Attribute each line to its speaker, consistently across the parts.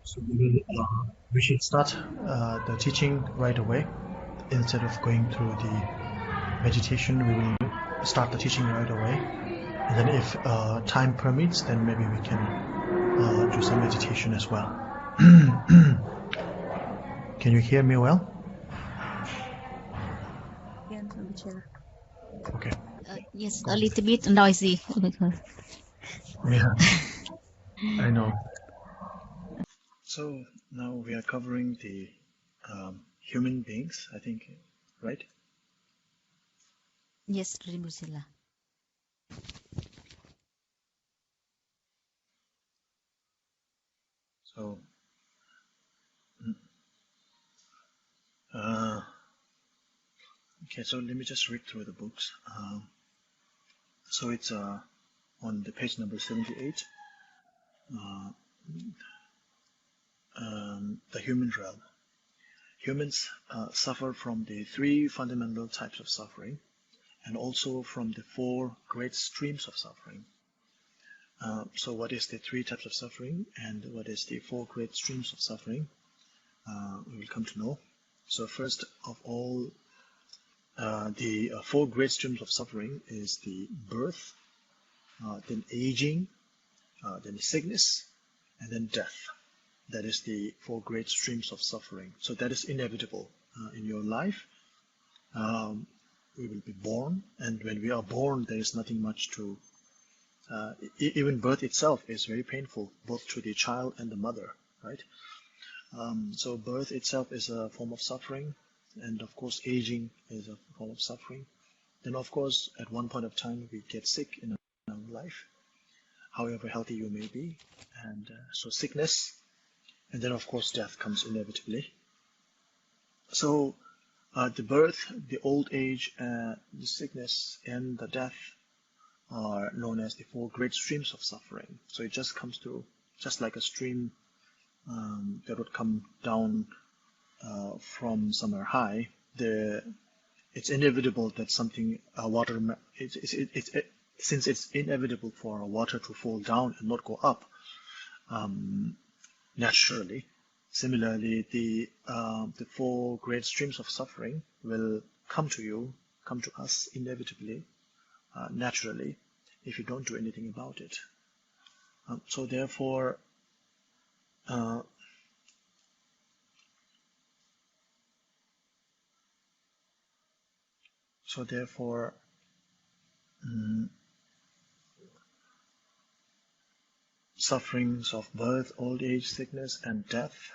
Speaker 1: So we should start the teaching right away. Instead of going through the meditation, we will start the teaching right away. And then if time permits, then maybe we can do some meditation as well. Can you hear me well? Okay.
Speaker 2: Yes, a little bit noisy.
Speaker 1: Yeah, I know. So now we are covering the human beings, I think, right?
Speaker 2: Yes, Rinpoche.
Speaker 1: So, okay, so let me just read through the books. So it's on the page number 78, the human realm. Humans suffer from the three fundamental types of suffering, and also from the four great streams of suffering. So what is the three types of suffering, and what is the four great streams of suffering? We will come to know. So first of all, the four great streams of suffering is the birth, then aging, then sickness, and then death. That is the four great streams of suffering. So that is inevitable in your life. We will be born, and when we are born, there is nothing much to. Even birth itself is very painful, both to the child and the mother, right? So birth itself is a form of suffering, and of course aging is a form of suffering. Then of course at one point of time we get sick in our life, however healthy you may be, and so sickness, and then of course death comes inevitably. So the birth, the old age, the sickness, and the death are known as the four great streams of suffering. So it just comes through, just like a stream that would come down from somewhere high. It's inevitable that something water. Since it's inevitable for water to fall down and not go up naturally. Similarly, the four great streams of suffering will come to us inevitably, naturally, if you don't do anything about it. So therefore, sufferings of birth, old age, sickness, and death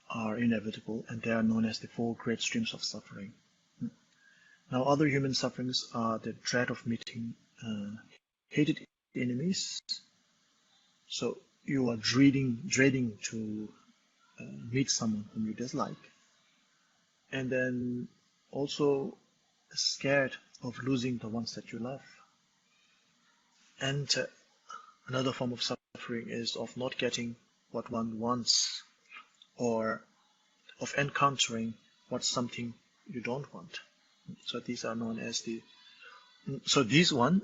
Speaker 1: are inevitable, and they are known as the four great streams of suffering. Now, other human sufferings are the dread of meeting hated enemies. So you are dreading to meet someone whom you dislike, and then also scared of losing the ones that you love. And another form of suffering is of not getting what one wants, or of encountering what's something you don't want. So these are known as the. So these one,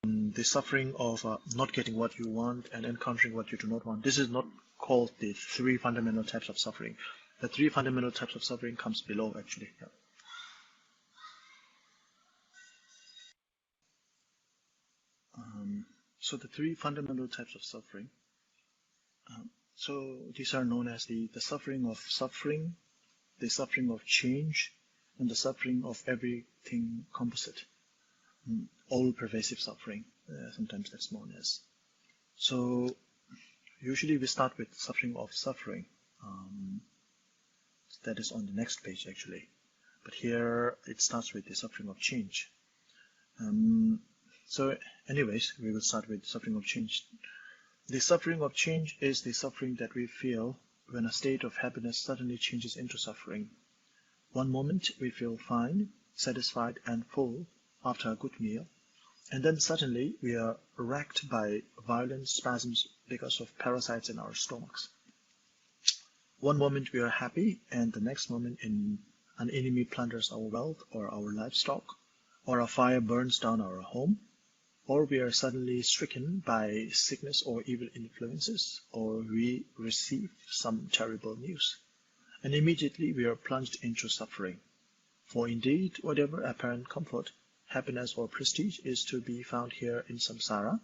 Speaker 1: the suffering of not getting what you want and encountering what you do not want. This is not called the three fundamental types of suffering. The three fundamental types of suffering comes below, actually. Yeah. So the three fundamental types of suffering. So these are known as the suffering, the suffering of change, and the suffering of everything composite. All pervasive suffering, sometimes that's known as. So usually we start with suffering of suffering. That is on the next page actually. But here it starts with the suffering of change. So anyways, we will start with suffering of change. The suffering of change is the suffering that we feel when a state of happiness suddenly changes into suffering. One moment we feel fine, satisfied and full after a good meal, and then suddenly we are racked by violent spasms because of parasites in our stomachs. One moment we are happy, and the next moment an enemy plunders our wealth or our livestock, or a fire burns down our home, or we are suddenly stricken by sickness or evil influences, or we receive some terrible news, and immediately we are plunged into suffering. For indeed, whatever apparent comfort, happiness, or prestige is to be found here in samsara,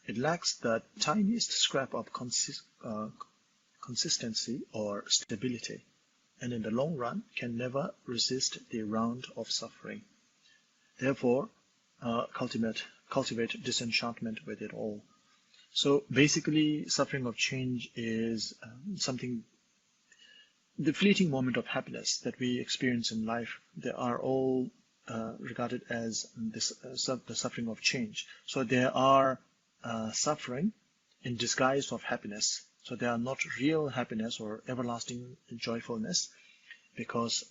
Speaker 1: it lacks the tiniest scrap of consistency or stability, and in the long run can never resist the round of suffering. Therefore, cultivate disenchantment with it all. So basically, suffering of change is something, the fleeting moment of happiness that we experience in life. They are all regarded as the suffering of change. So they are suffering in disguise of happiness. So they are not real happiness or everlasting joyfulness, because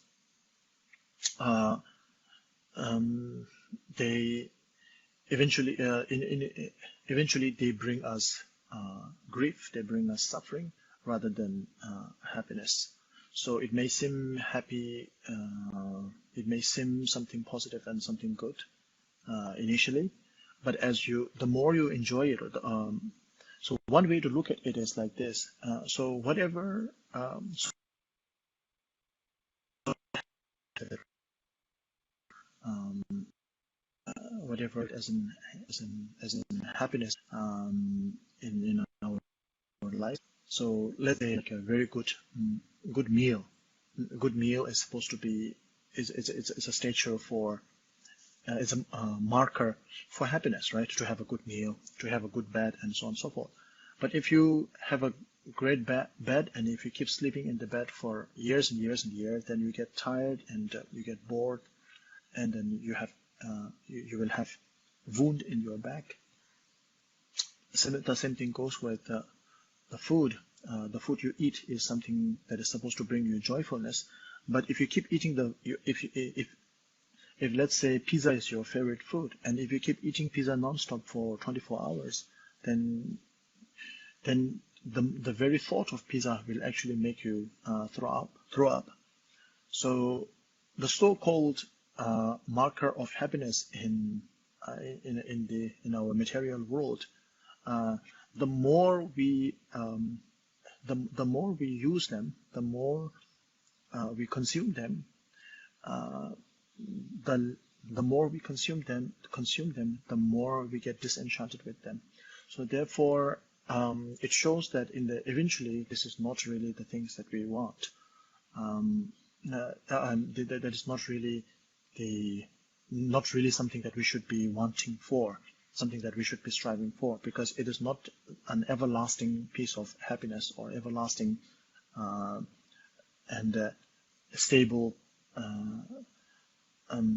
Speaker 1: they eventually they bring us grief, they bring us suffering rather than happiness. So it may seem happy, it may seem something positive and something good initially, but the more you enjoy it, so one way to look at it is like this. So whatever whatever as in happiness in our life. So let's say like a very good meal. A good meal is supposed to be it's a stature for it's a marker for happiness, right? To have a good meal, to have a good bed, and so on and so forth. But if you have a great bed, and if you keep sleeping in the bed for years and years and years, then you get tired and you get bored, and then you have you will have wound in your back. The same thing goes with the food. The food you eat is something that is supposed to bring you joyfulness. But if you keep eating if let's say pizza is your favorite food, and if you keep eating pizza nonstop for 24 hours, then the very thought of pizza will actually make you throw up. So the so-called marker of happiness in our material world, the more we use them, the more we consume them, the more we consume them, the more we get disenchanted with them. So therefore, it shows that eventually this is not really the things that we want. That is not really something that we should be wanting for, something that we should be striving for, because it is not an everlasting piece of happiness or everlasting and stable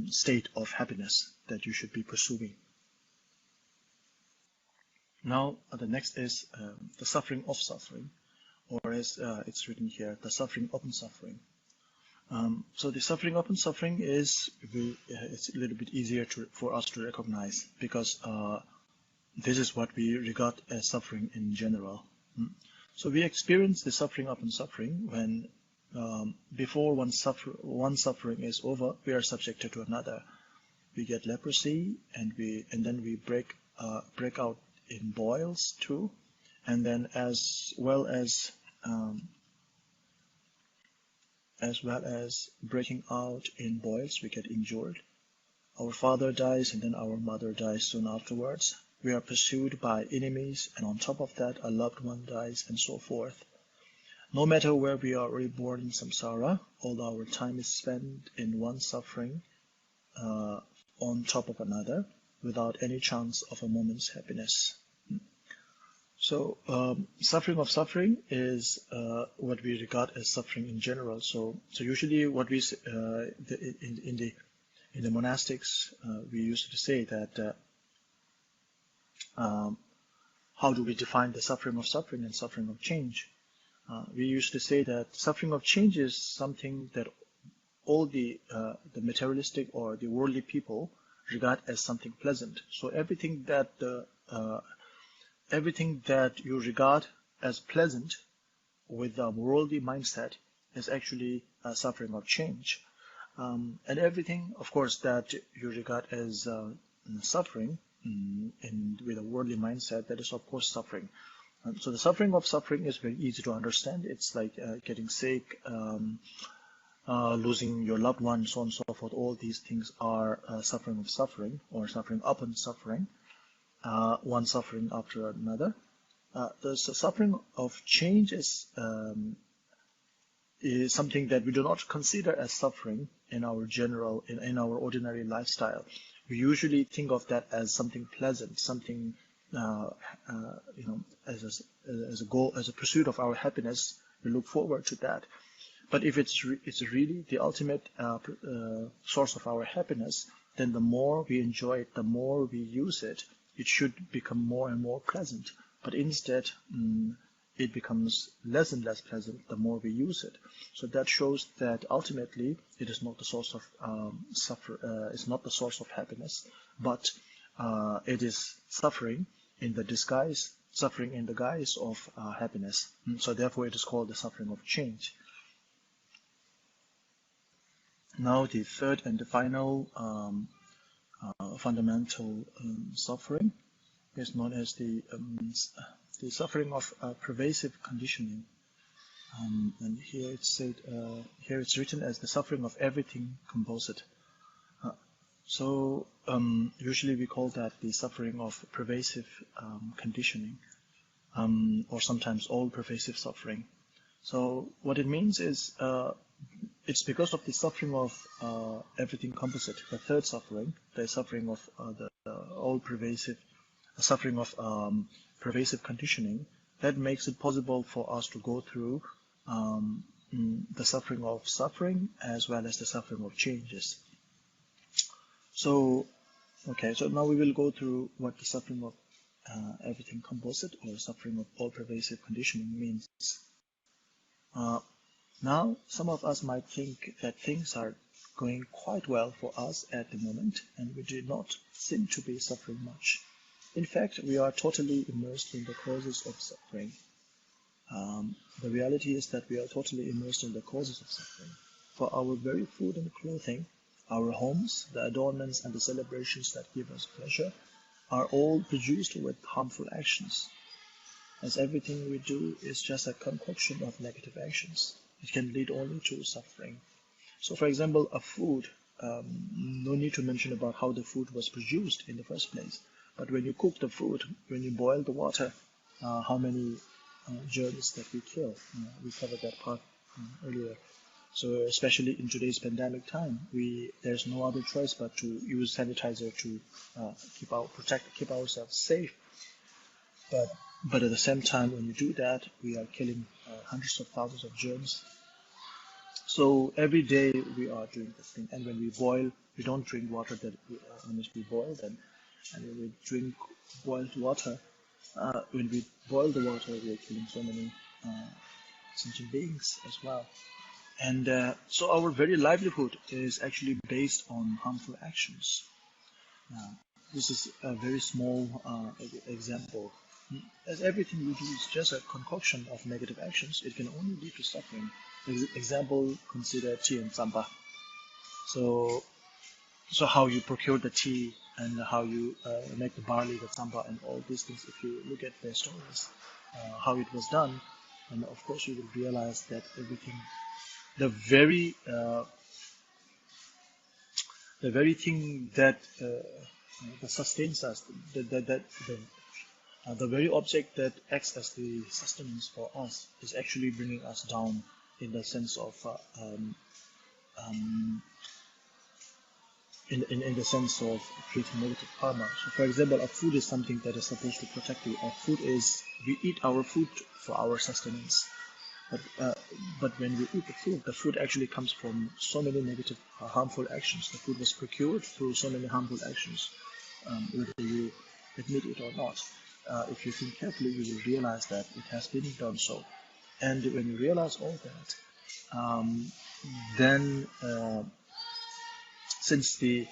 Speaker 1: state of happiness that you should be pursuing. Now, the next is the suffering of suffering, or as it's written here, the suffering upon suffering. So the suffering upon suffering it's a little bit easier for us to recognize, because this is what we regard as suffering in general. So we experience the suffering upon suffering when before one suffering is over, we are subjected to another. We get leprosy, and then we break out in boils too, and then as well as breaking out in boils, we get injured. Our father dies, and then our mother dies soon afterwards. We are pursued by enemies, and on top of that, a loved one dies, and so forth. No matter where we are reborn in samsara, all our time is spent in one suffering on top of another, without any chance of a moment's happiness. So suffering of suffering is what we regard as suffering in general. So usually what we in the monastics we used to say that how do we define the suffering of suffering and suffering of change? We used to say that suffering of change is something that all the materialistic or the worldly people regard as something pleasant. So everything that you regard as pleasant with a worldly mindset is actually suffering of change. And everything, of course, that you regard as suffering and with a worldly mindset, that is of course suffering. So the suffering of suffering is very easy to understand. It's like getting sick, losing your loved one, so on and so forth. All these things are suffering of suffering, or suffering upon suffering, one suffering after another. The suffering of change is something that we do not consider as suffering in our in our ordinary lifestyle. We usually think of that as something pleasant, something as a goal, as a pursuit of our happiness. We look forward to that. But if it's really the ultimate source of our happiness, then the more we enjoy it, the more we use it, it should become more and more pleasant. But instead, it becomes less and less pleasant the more we use it. So that shows that ultimately it is not the source of it's not the source of happiness, but it is suffering in the guise of happiness. So therefore, it is called the suffering of change. Now, the third and the final fundamental suffering is known as the suffering of pervasive conditioning. And here it's said, here it's written as the suffering of everything composite. So usually we call that the suffering of pervasive conditioning, or sometimes all pervasive suffering. So what it means is it's because of the suffering of everything composite, the third suffering, the suffering of the all pervasive, suffering of pervasive conditioning, that makes it possible for us to go through the suffering of suffering as well as the suffering of changes. So, okay, so now we will go through what the suffering of everything composite or suffering of all pervasive conditioning means. Now, some of us might think that things are going quite well for us at the moment, and we do not seem to be suffering much. In fact, we are totally immersed in the causes of suffering. The reality is that we are totally immersed in the causes of suffering. For our very food and clothing, our homes, the adornments and the celebrations that give us pleasure, are all produced with harmful actions. As everything we do is just a concoction of negative actions, it can lead only to suffering. So, for example, a food, no need to mention about how the food was produced in the first place. But when you cook the food, when you boil the water, how many germs that we kill? We covered that part earlier. So, especially in today's pandemic time, there's no other choice but to use sanitizer to keep ourselves safe. But at the same time, when we do that, we are killing hundreds of thousands of germs. So every day we are doing this thing. And when we boil, we don't drink water that unless we boil them. And when we drink boiled water, when we boil the water, we are killing so many sentient beings as well. And so our very livelihood is actually based on harmful actions. This is a very small example. As everything we do is just a concoction of negative actions, it can only lead to suffering. Example, consider tea and tsamba. So how you procure the tea and how you make the barley, the tsamba, and all these things. If you look at their stories, how it was done, and of course you will realize that everything, the very thing that sustains us, the very object that acts as the sustenance for us is actually bringing us down in the sense of in the sense of creating negative karma. So, for example, a food is something that is supposed to protect you. We eat our food for our sustenance. But when we eat the food actually comes from so many negative, harmful actions. The food was procured through so many harmful actions, whether you admit it or not. If you think carefully, you will realize that it has been done so. And when you realize all that, then since the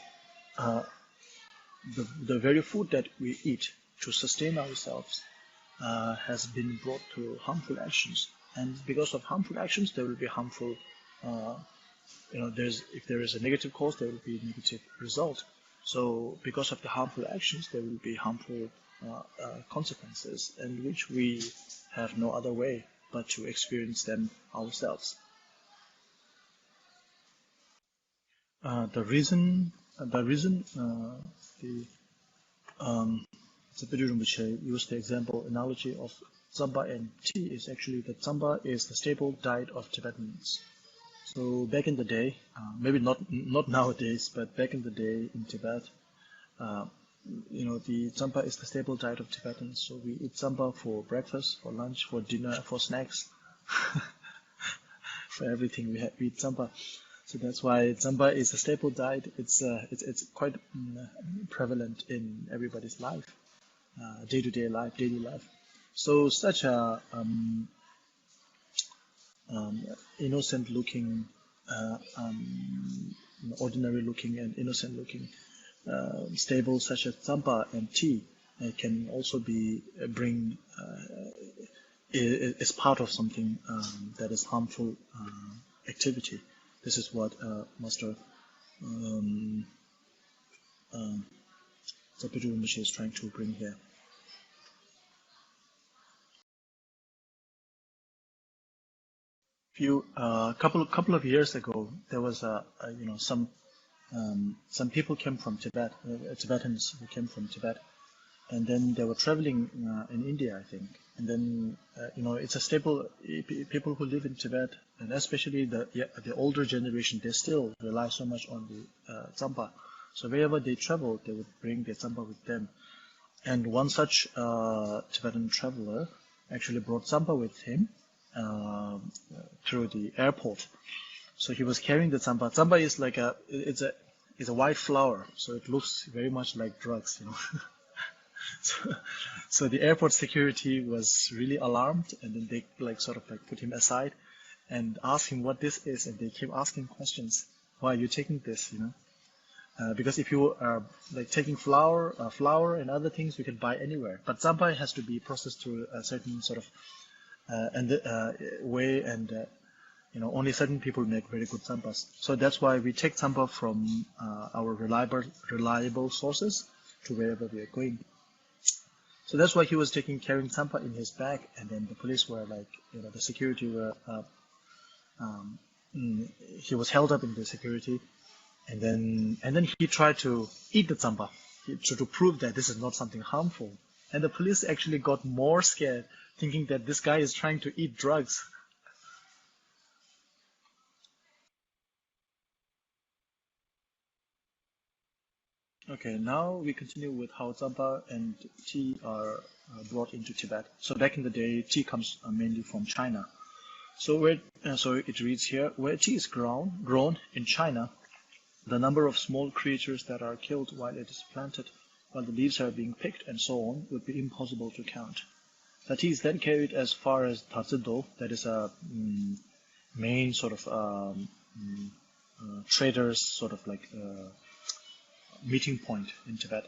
Speaker 1: very food that we eat to sustain ourselves has been brought to harmful actions, and because of harmful actions, there will be harmful. If there is a negative cause, there will be a negative result. So because of the harmful actions, there will be harmful consequences, and which we have no other way but to experience them ourselves. The reason the H.E.Tongkhor Rinpoche used the example analogy of tsamba and tea is actually that tsamba is the staple diet of Tibetans. So back in the day, maybe not nowadays, but back in the day in Tibet, the tsamba is the staple diet of Tibetans. So we eat tsamba for breakfast, for lunch, for dinner, for snacks, for everything we eat tsamba. So that's why tsamba is a staple diet. It's quite prevalent in everybody's life, day-to-day life, daily life. So such a innocent-looking, ordinary-looking, and innocent-looking stable such as tsamba and tea can also be is part of something that is harmful activity. This is what Master H.E.Tongkhor Rinpoche is trying to bring here. Couple of years ago, there was some people came from Tibet, Tibetans who came from Tibet, and then they were traveling in India, I think. And then it's a staple. People who live in Tibet, and especially the older generation, they still rely so much on the tsamba. So wherever they travel, they would bring their tsamba with them. And one such Tibetan traveler actually brought tsamba with him through the airport. So he was carrying the tsamba. Tsamba is like it's a white flower, so it looks very much like drugs, So the airport security was really alarmed, and then they put him aside and asked him what this is, and they keep asking questions. Why are you taking this? Because if you are taking flour and other things, you can buy anywhere. But tsamba has to be processed through a certain sort of way, and only certain people make very good tsambas. So that's why we take tsamba from our reliable sources to wherever we are going. So that's why he was carrying tsamba in his bag, and then the police were the security were, he was held up in the security, and then he tried to eat the tsamba to prove that this is not something harmful. And the police actually got more scared, thinking that this guy is trying to eat drugs. Okay, now we continue with how tsamba and tea are brought into Tibet. So back in the day, tea comes mainly from China. So it reads here, where tea is grown in China, the number of small creatures that are killed while it is planted, while the leaves are being picked, and so on, would be impossible to count. The tea is then carried as far as Tazido, that is a main sort of traders meeting point in Tibet,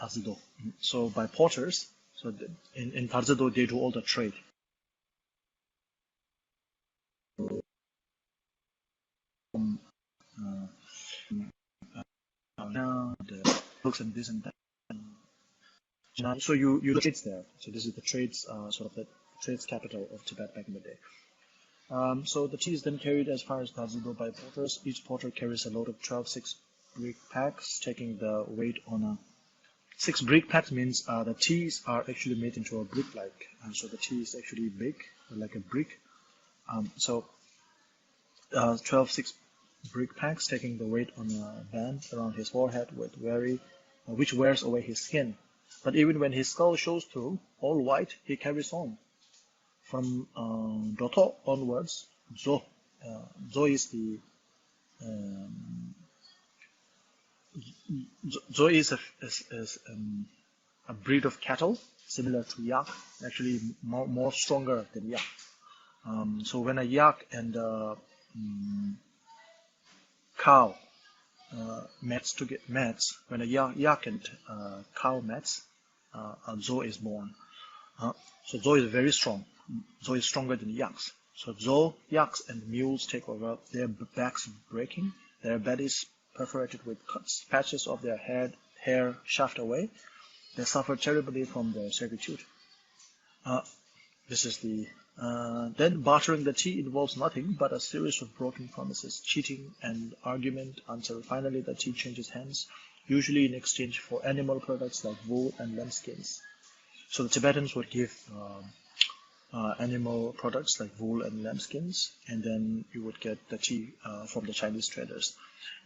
Speaker 1: Tazido. So by porters, so in Tazido they do all the trade. The books and this and that. So you trades there. So this is the trades the trades capital of Tibet back in the day. So the tea is then carried as far as Tazido by porters. Each porter carries a load of 12 6-brick packs, taking the weight on a 6 brick packs means the teas are actually made into a brick-like, and so the tea is actually big, like a brick. 12 6-brick packs, taking the weight on a band around his forehead which wears away his skin. But even when his skull shows through, all white, he carries on. From Doto onwards, Zo is the Zo is a breed of cattle similar to yak, actually more stronger than yak. So when a yak and a cow mates, when a yak and cow mates, a Zo is born. So Zo is very strong. Zo is stronger than yaks. So Zo, yaks, and mules take over. Their backs breaking, their bellies perforated with cuts, patches of their hair shaved away. They suffer terribly from their servitude. Then bartering the tea involves nothing but a series of broken promises, cheating, and argument until finally the tea changes hands, usually in exchange for animal products like wool and lambskins. So the Tibetans would give animal products like wool and lambskins, and then you would get the tea from the Chinese traders.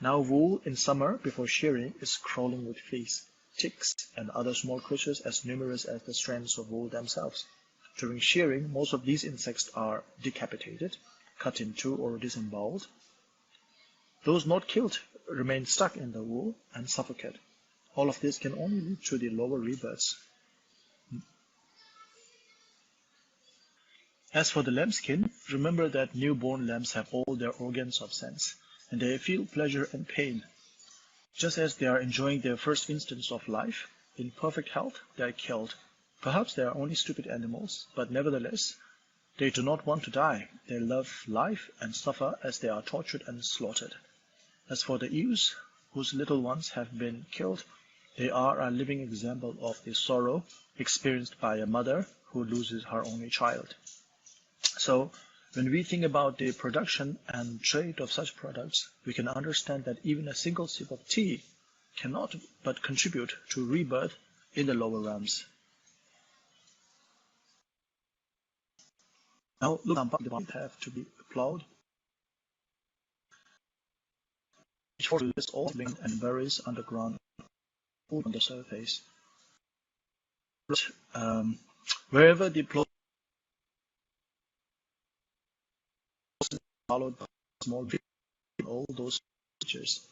Speaker 1: Now wool in summer before shearing is crawling with fleas, ticks, and other small creatures as numerous as the strands of wool themselves. During shearing, most of these insects are decapitated, cut in two, or disemboweled. Those not killed remain stuck in the wool and suffocate. All of this can only lead to the lower rebirths. As for the lambskin, remember that newborn lambs have all their organs of sense, and they feel pleasure and pain. Just as they are enjoying their first instance of life, in perfect health, they are killed. Perhaps they are only stupid animals, but nevertheless, they do not want to die. They love life and suffer as they are tortured and slaughtered. As for the ewes, whose little ones have been killed, they are a living example of the sorrow experienced by a mother who loses her only child. So, when we think about the production and trade of such products, we can understand that even a single sip of tea cannot but contribute to rebirth in the lower realms. Now, look, the have to be plowed. Each forest is all linked and buries underground on the surface. Wherever the plow is followed by small fish, all those creatures.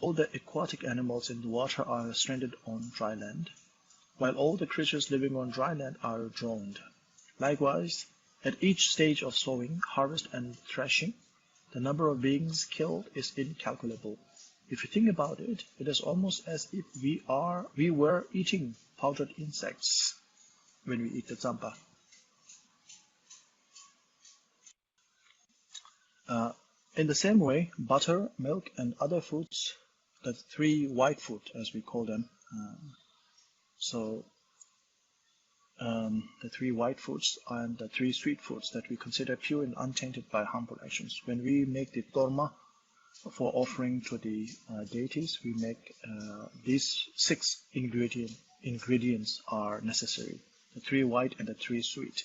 Speaker 1: All the aquatic animals in the water are stranded on dry land, while all the creatures living on dry land are drowned. Likewise, at each stage of sowing, harvest, and threshing, the number of beings killed is incalculable. If you think about it, it is almost as if we were eating powdered insects when we eat the tsampa. In the same way, butter, milk, and other foods, the three white food, as we call them, the three white foods and the three sweet foods that we consider pure and untainted by harmful actions. When we make the Dharma for offering to the deities, we make these 6 ingredients are necessary: the 3 white and the 3 sweet.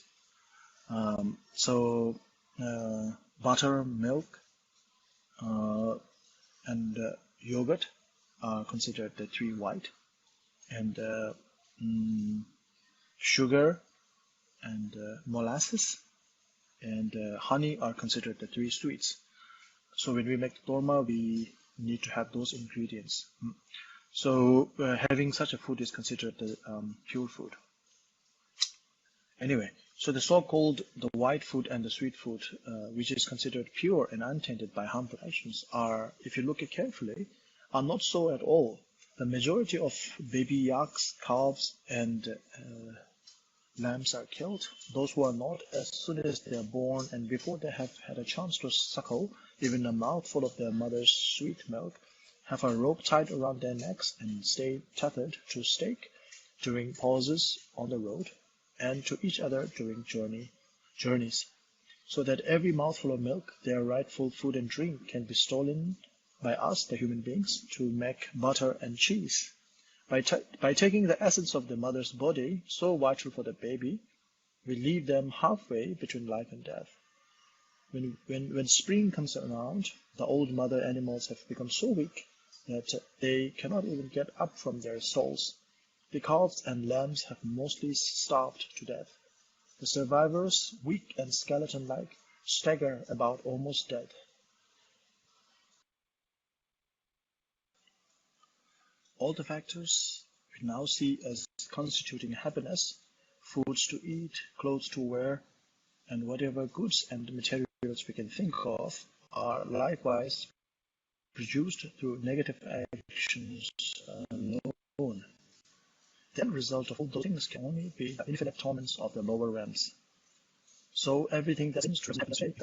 Speaker 1: Butter, milk, and yogurt are considered the 3 white, and sugar and molasses and honey are considered the 3 sweets. So when we make Dharma, we need to have those ingredients. So having such a food is considered the pure food. Anyway, so the so-called the white food and the sweet food, which is considered pure and untainted by harmful actions, are, if you look at carefully, are not so at all. The majority of baby yaks, calves, and lambs are killed. Those who are not, as soon as they are born and before they have had a chance to suckle even a mouthful of their mother's sweet milk, have a rope tied around their necks and stay tethered to stake during pauses on the road and to each other during journeys, so that every mouthful of milk, their rightful food and drink, can be stolen by us, the human beings, to make butter and cheese. By taking the essence of the mother's body, so vital for the baby, we leave them halfway between life and death. When spring comes around, the old mother animals have become so weak that they cannot even get up from their stalls. The calves and lambs have mostly starved to death. The survivors, weak and skeleton-like, stagger about almost dead. All the factors we now see as constituting happiness, foods to eat, clothes to wear, and whatever goods and materials we can think of, are likewise produced through negative actions known. The end result of all those things can only be the infinite torments of the lower realms. So everything that seems to represent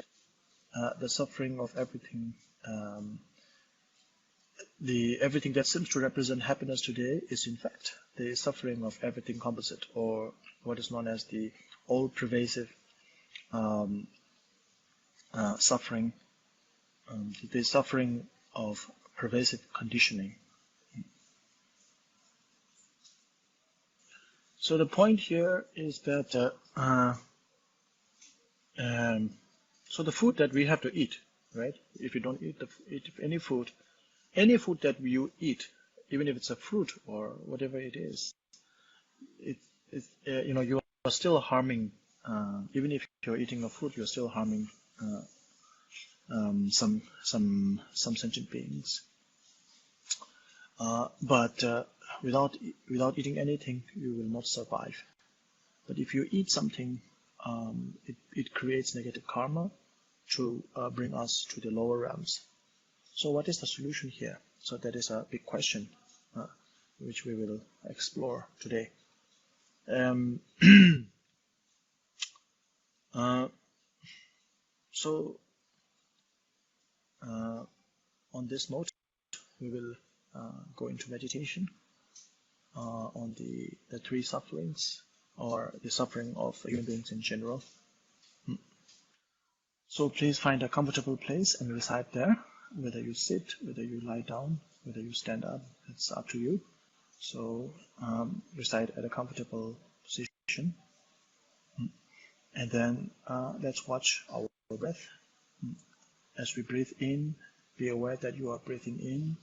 Speaker 1: the suffering of everything everything that seems to represent happiness today is in fact the suffering of everything composite, or what is known as the all-pervasive suffering, the suffering of pervasive conditioning. So the point here is that so the food that we have to eat, right? If you don't eat any food that you eat, even if it's a fruit or whatever it is, you are still harming. Even if you're eating a fruit, you're still harming some sentient beings. But without eating anything, you will not survive. But if you eat something, it creates negative karma to bring us to the lower realms. So what is the solution here? So that is a big question, which we will explore today. So on this note, we will go into meditation on the three sufferings, or the suffering of human beings in general. So please find a comfortable place and recite there. Whether you sit, whether you lie down, whether you stand up, it's up to you. So recite at a comfortable position. And then let's watch our breath. As we breathe in, be aware that you are breathing in,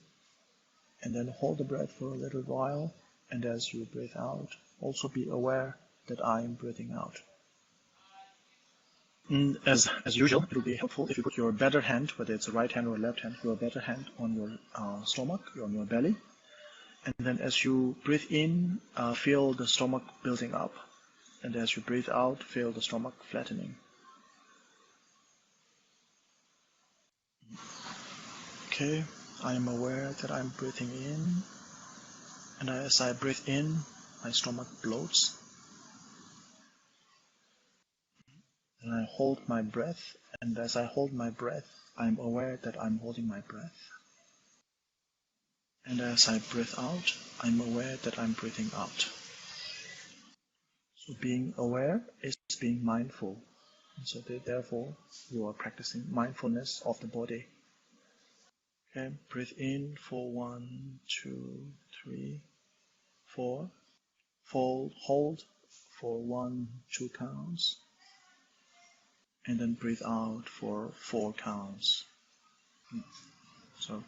Speaker 1: and then hold the breath for a little while. And as you breathe out, also be aware that I am breathing out. As usual, it will be helpful if you put your better hand, whether it's a right hand or a left hand, your better hand on your stomach, on your belly. And then as you breathe in, feel the stomach building up. And as you breathe out, feel the stomach flattening. Okay, I am aware that I'm breathing in. And as I breathe in, my stomach bloats. And I hold my breath. And as I hold my breath, I'm aware that I'm holding my breath. And as I breathe out, I'm aware that I'm breathing out. So being aware is being mindful. And so therefore, you are practicing mindfulness of the body. Okay, breathe in for 1, 2, 3, 4. Hold for 1, 2 counts. And then breathe out for 4 counts. So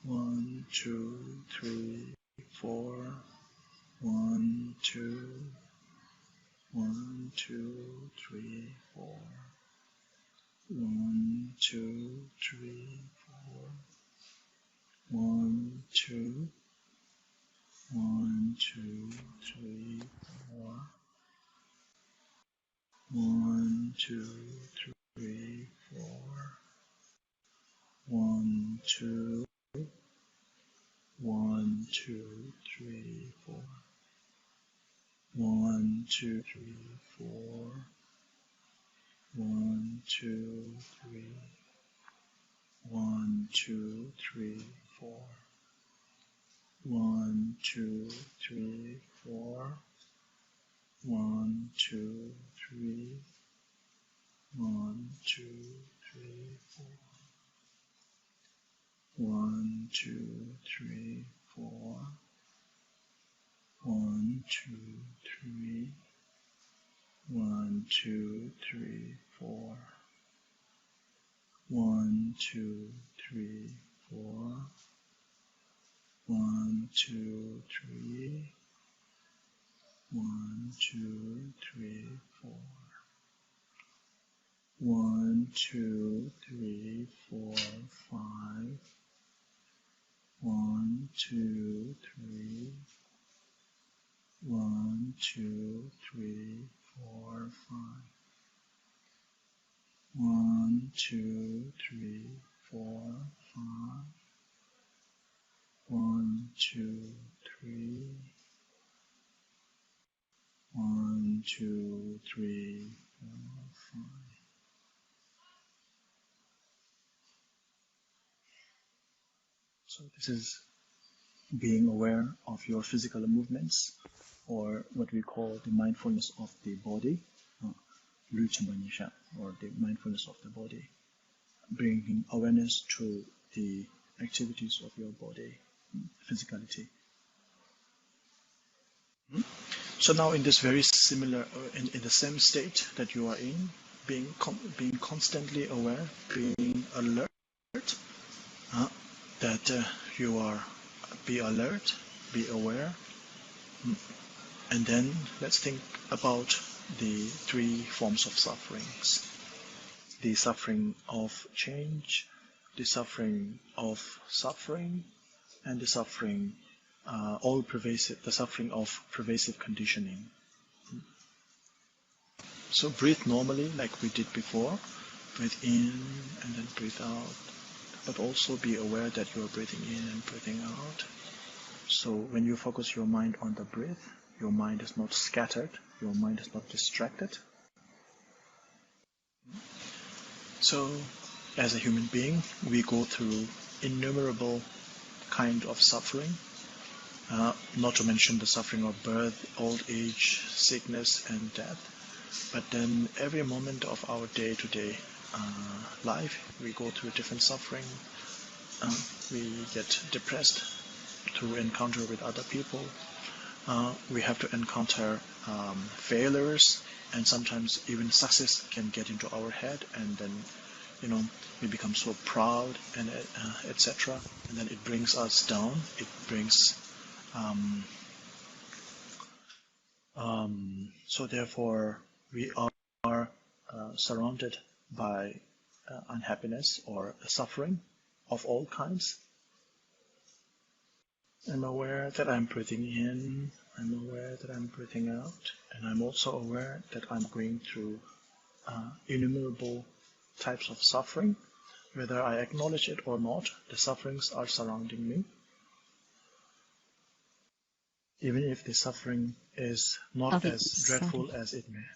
Speaker 1: 1, 2, 3, 4. 1, 2. 1, 2, 3, 4. 1, 2, 3, 4. 1, 2. 1, 2, 3, 4. 1, 2, 3, 4. 1, 2. 1, 2, 3, 4. 1, 2, 3, 4. 1, 2, 3. 1, 2, 3, 4. 1, 2, 3, 4. 1, 2, 3. 1, 2, 3, 4. 1, 2, 3, 4. 1, 2, 3. 1, 2, 3, 4. 1, 2, 3, 4. 1, 2, 3. 1, 2, 3, 4. 1, 2, 3, 4, 5. 1, 2, 3. 1, 2, 3, 4, 5. 1, 2, 3, 4, 5. 1, 2, 3. 1, 2, 3, 4, 5. So this is being aware of your physical movements, or what we call the mindfulness of the body, or the mindfulness of the body, bringing awareness to the activities of your body, physicality. So now in this very similar, in the same state that you are in, being constantly aware, being alert, that you are, be alert, be aware, and then let's think about the three forms of sufferings. The suffering of change, the suffering of suffering, and the suffering the suffering of pervasive conditioning. So breathe normally like we did before. Breathe in and then breathe out. But also be aware that you are breathing in and breathing out. So when you focus your mind on the breath, your mind is not scattered, your mind is not distracted. So as a human being, we go through innumerable kind of suffering, not to mention the suffering of birth, old age, sickness and death. But then every moment of our day-to-day life, we go through different suffering. We get depressed through encounter with other people. We have to encounter failures, and sometimes even success can get into our head, and then we become so proud and etc. And then it brings us down. It brings so therefore we are surrounded by unhappiness or suffering of all kinds. I'm aware that I'm breathing in, I'm aware that I'm breathing out, and I'm also aware that I'm going through innumerable types of suffering. Whether I acknowledge it or not, the sufferings are surrounding me. Even if the suffering is not as dreadful as it may.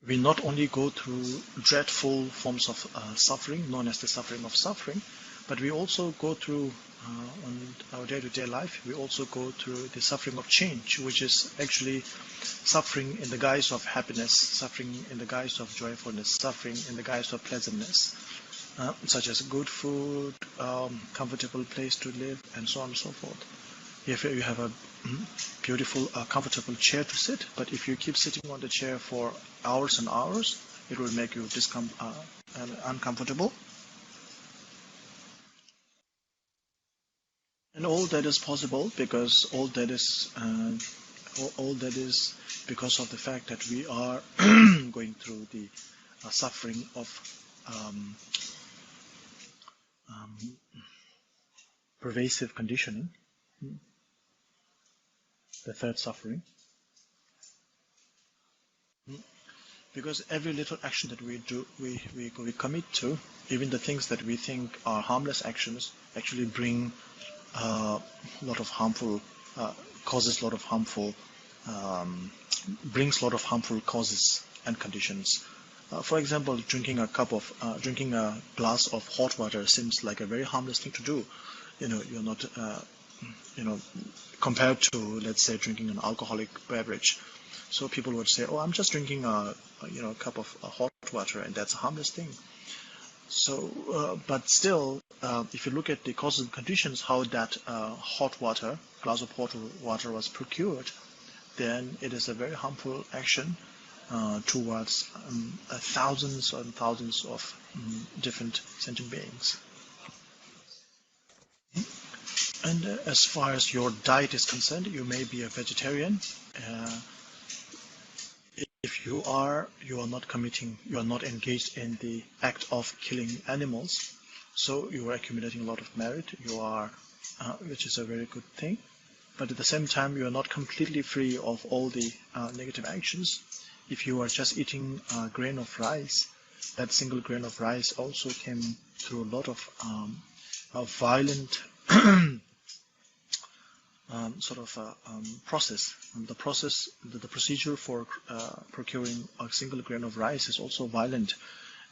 Speaker 1: We not only go through dreadful forms of suffering, known as the suffering of suffering, but we also go through, on our day-to-day life, we also go through the suffering of change, which is actually suffering in the guise of happiness, suffering in the guise of joyfulness, suffering in the guise of pleasantness, such as good food, comfortable place to live, and so on and so forth. If you have a beautiful, comfortable chair to sit, but if you keep sitting on the chair for hours and hours, it will make you uncomfortable. And all that is possible because all that is because of the fact that we are going through the suffering of pervasive conditioning, the third suffering. Because every little action that we do, we commit to, even the things that we think are harmless actions, actually bring lot of harmful causes, lot of harmful brings lot of harmful causes and conditions. For example, drinking a glass of hot water seems like a very harmless thing to do. You're not compared to, let's say, drinking an alcoholic beverage. So people would say, oh, I'm just drinking a cup of hot water, and that's a harmless thing. So, but still, if you look at the causes and conditions, how that glass of hot water was procured, then it is a very harmful action towards thousands and thousands of different sentient beings. And as far as your diet is concerned, you may be a vegetarian. If you are not engaged in the act of killing animals, so you are accumulating a lot of merit, which is a very good thing. But at the same time, you are not completely free of all the negative actions. If you are just eating a grain of rice, that single grain of rice also came through a lot of violent process. The procedure for procuring a single grain of rice is also violent.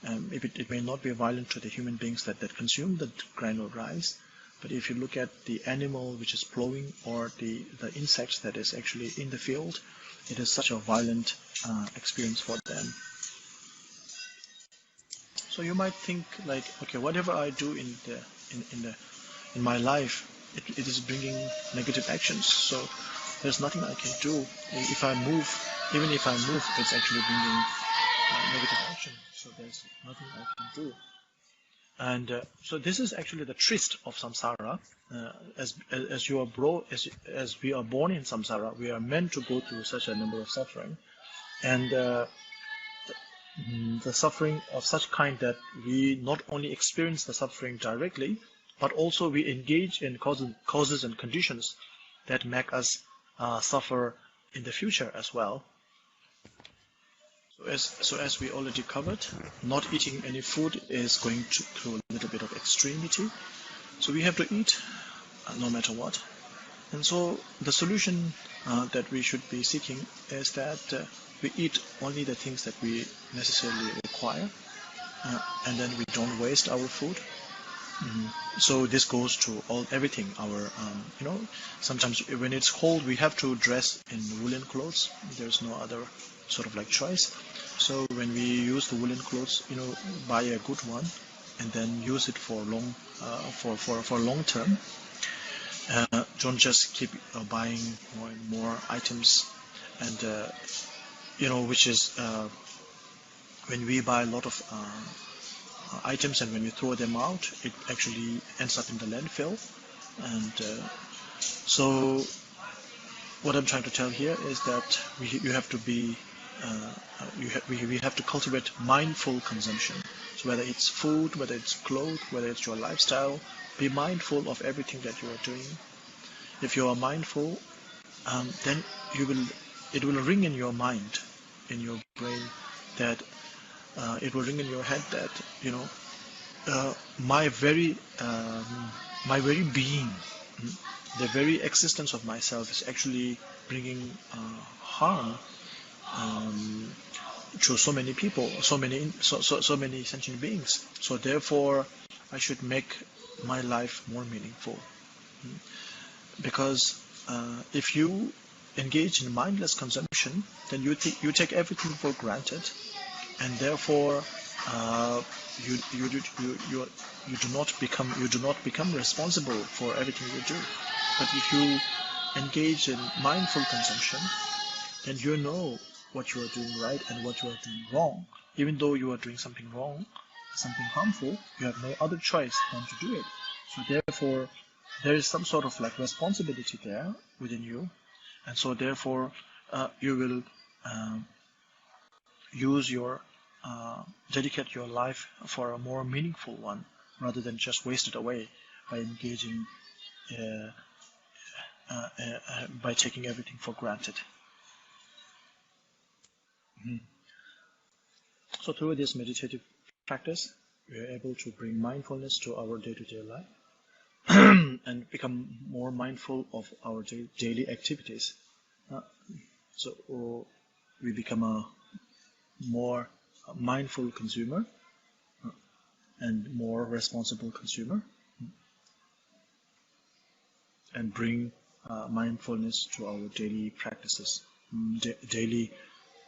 Speaker 1: It may not be violent to the human beings that consume the grain of rice, But if you look at the animal which is plowing, or the insects that is actually in the field, it is such a violent experience for them. So you might think like, okay, whatever I do in my life, it is bringing negative actions. So there's nothing I can do. If I move, even if I move, it's actually bringing negative action. So there's nothing I can do. And so this is actually the tryst of samsara. As we are born in samsara, we are meant to go through such a number of suffering, and the suffering of such kind that we not only experience the suffering directly, but also we engage in causes and conditions that make us suffer in the future as well. So as we already covered, not eating any food is going through a little bit of extremity. So we have to eat no matter what. And so the solution that we should be seeking is that we eat only the things that we necessarily require, and then we don't waste our food. So this goes to everything. Our sometimes when it's cold, we have to dress in woolen clothes. There's no other sort of like choice. So when we use the woolen clothes, buy a good one, and then use it for long term. Don't just keep buying more and more items, and which is when we buy a lot of items and when we throw them out, it actually ends up in the landfill. And so what I'm trying to tell here is that you have to be we have to cultivate mindful consumption. So whether it's food, whether it's clothes, whether it's your lifestyle, be mindful of everything that you are doing. If you are mindful, then it will ring in your mind, in your brain, that it will ring in your head that my very being, the very existence of myself is actually bringing harm to so many people, so many sentient beings. So therefore, I should make my life more meaningful. Because if you engage in mindless consumption, then you take everything for granted, and therefore you do not become responsible for everything you do. But if you engage in mindful consumption, then you know what you are doing right and what you are doing wrong. Even though you are doing something wrong, something harmful, you have no other choice than to do it. So therefore, there is some sort of like responsibility there within you, and so therefore you will dedicate your life for a more meaningful one, rather than just waste it away by engaging by taking everything for granted. So through this meditative practice, we are able to bring mindfulness to our day-to-day life and become more mindful of our daily activities. So we become a more mindful consumer and more responsible consumer, and bring mindfulness to our daily practices, daily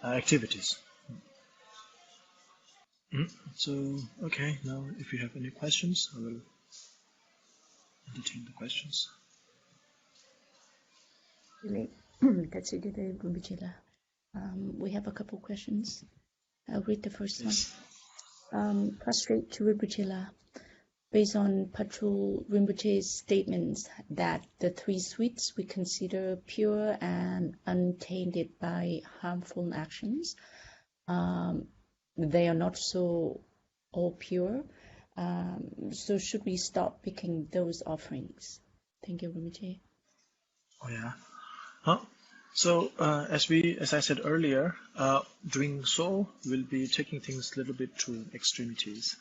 Speaker 1: activities. So, okay, now if you have any questions, I will entertain the questions.
Speaker 2: That's it, Rinpoche. We have a couple questions. I'll read the first one. Prostrate to Rinpoche. Based on Patrul Rinpoche's statements that the three sweets we consider pure and untainted by harmful actions, they are not so all pure. So should we stop picking those offerings? Thank you, Rinpoche.
Speaker 1: Oh yeah. So as I said earlier, doing so will be taking things a little bit to extremities.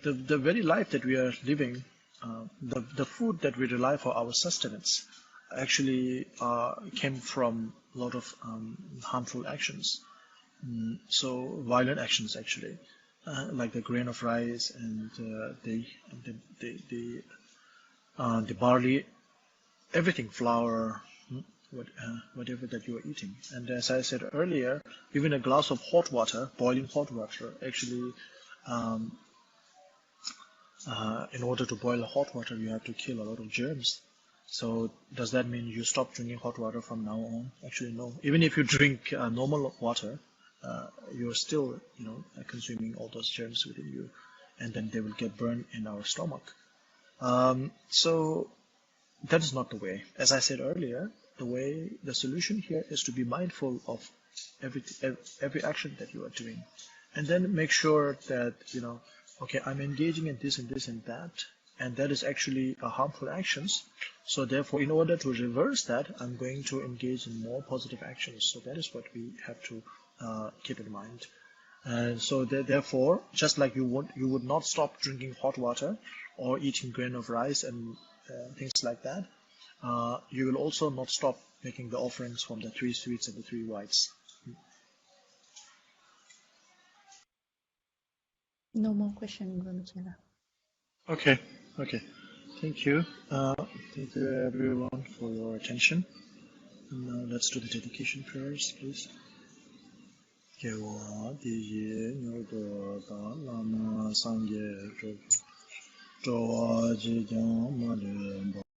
Speaker 1: The very life that we are living, the food that we rely for our sustenance, actually came from a lot of harmful actions. So violent actions actually. like the grain of rice and the barley, everything, flour, whatever that you are eating. And as I said earlier, even a glass of hot water, boiling hot water, actually, in order to boil hot water, you have to kill a lot of germs. So does that mean you stop drinking hot water from now on? Actually, no. Even if you drink normal water, you're still, consuming all those germs within you, and then they will get burned in our stomach. So that is not the way. As I said earlier, the solution here is to be mindful of every action that you are doing, and then make sure that, okay, I'm engaging in this and this and that is actually harmful actions. So therefore, in order to reverse that, I'm going to engage in more positive actions. So that is what we have to keep in mind. And so therefore, just like you would not stop drinking hot water or eating grain of rice and things like that, you will also not stop making the offerings from the 3 sweets and the 3 whites.
Speaker 2: No more question, Rinpoche.
Speaker 1: Okay. Thank you. Thank you everyone for your attention. And now let's do the dedication prayers, please. Kewa diye nyodo da lama sangye chowa ji jang ma